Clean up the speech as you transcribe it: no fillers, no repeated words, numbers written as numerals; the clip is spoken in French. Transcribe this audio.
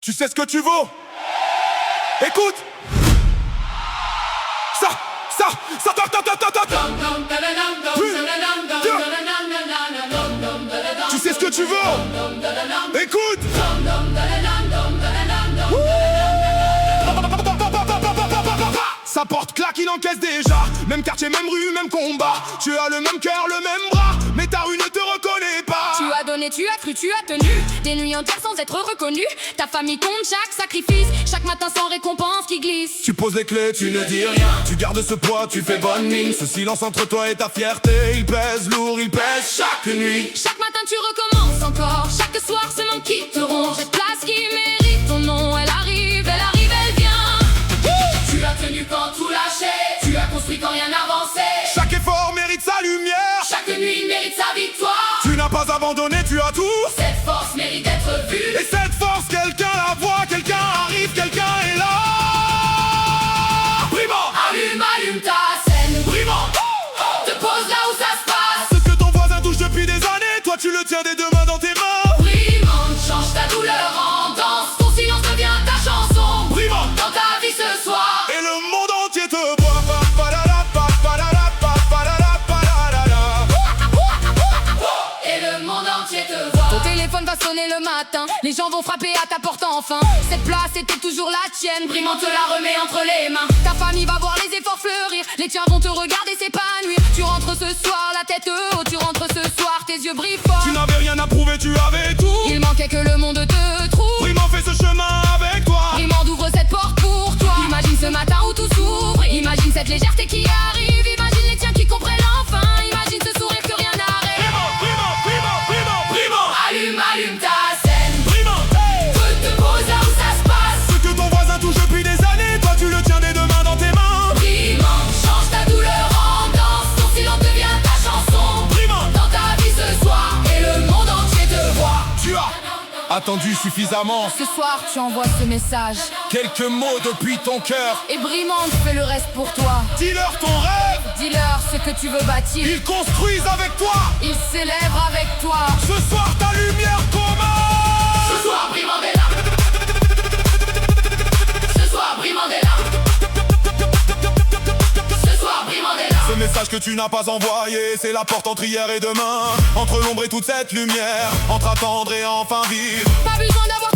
Tu sais ce que tu vaux. Écoute. Tu sais ce que tu veux. Écoute. Ça porte claque, il encaisse déjà. Même quartier, même rue, même combat. Tu as le même cœur, le même bras, mais ta rue ne te reconnaît pas. Tu as donné, tu as cru, tu as tenu des nuits entières sans être reconnu. Ta famille compte chaque sacrifice, chaque matin sans récompense qui glisse. Tu poses les clés, tu ne dis rien. Tu gardes ce poids, tu fais bonne mine. Ce silence entre toi et ta fierté, il pèse lourd, il pèse chaque nuit. Chaque matin tu recommences encore. Chaque soir ce manque qui te ronge. Cette place qui mérite ton nom, elle arrive, elle vient. Tu as tenu quand tout lâché, tu as construit quand rien n'avançait. Chaque effort mérite sa lumière, chaque nuit mérite sa victoire. Tu n'as pas abandonné, tu as tout. Cette force mérite d'être vue. Et cette force, quelqu'un la voit, quelqu'un arrive, quelqu'un est là. Brimant. Allume ta scène. Brimant. Te pose là où ça se passe. C'est ce que ton voisin touche depuis des années, toi tu le tiens des deux mains dans tes mains. Brimant, change ta douleur en danse. Ton silence devient ta chanson. Brimant. Dans ta vie ce soir. Et le monde entier te voit. Et le monde entier te voit. Ton téléphone va sonner le matin, les gens vont frapper à ta porte enfin. Cette place était toujours la tienne, Brimant te la remet entre les mains. Ta famille va voir les efforts fleurir, les tiens vont te regarder s'épanouir. Tu rentres ce soir la tête haute, tu rentres ce soir tes yeux brillent fort. Tu n'avais rien à prouver, tu avais tout. Il manquait que le monde te trouve. Brimant fait ce chemin avec toi. Brimant ouvre cette porte pour toi. Imagine ce matin où tout s'ouvre, imagine cette légèreté qui arrive. Imagine les tiens qui comprennent enfin, imagine ce sourire que rien n'arrête. Allume ta scène. Brimant. Te pose là où ça se passe. Ce que ton voisin touche depuis des années, toi tu le tiens des deux mains dans tes mains. Brimant, change ta douleur en danse. Ton silence devient ta chanson. Brimant. Dans ta vie ce soir, et le monde entier te voit. Tu as attendu suffisamment. Ce soir, tu envoies ce message. Quelques mots depuis ton cœur. Et Brimant fait le reste pour toi. Dis-leur ton rêve. Dis-leur ce que tu veux bâtir. Ils construisent avec toi. Ils célèbrent avec toi. Ce soir ta lumière commence. Ce soir, Brimant est là. Ce soir, Brimant est là. Ce soir, Brimant est là. Ce message que tu n'as pas envoyé, c'est la porte entre hier et demain. Entre l'ombre et toute cette lumière, entre attendre et enfin vivre. Pas besoin d'avoir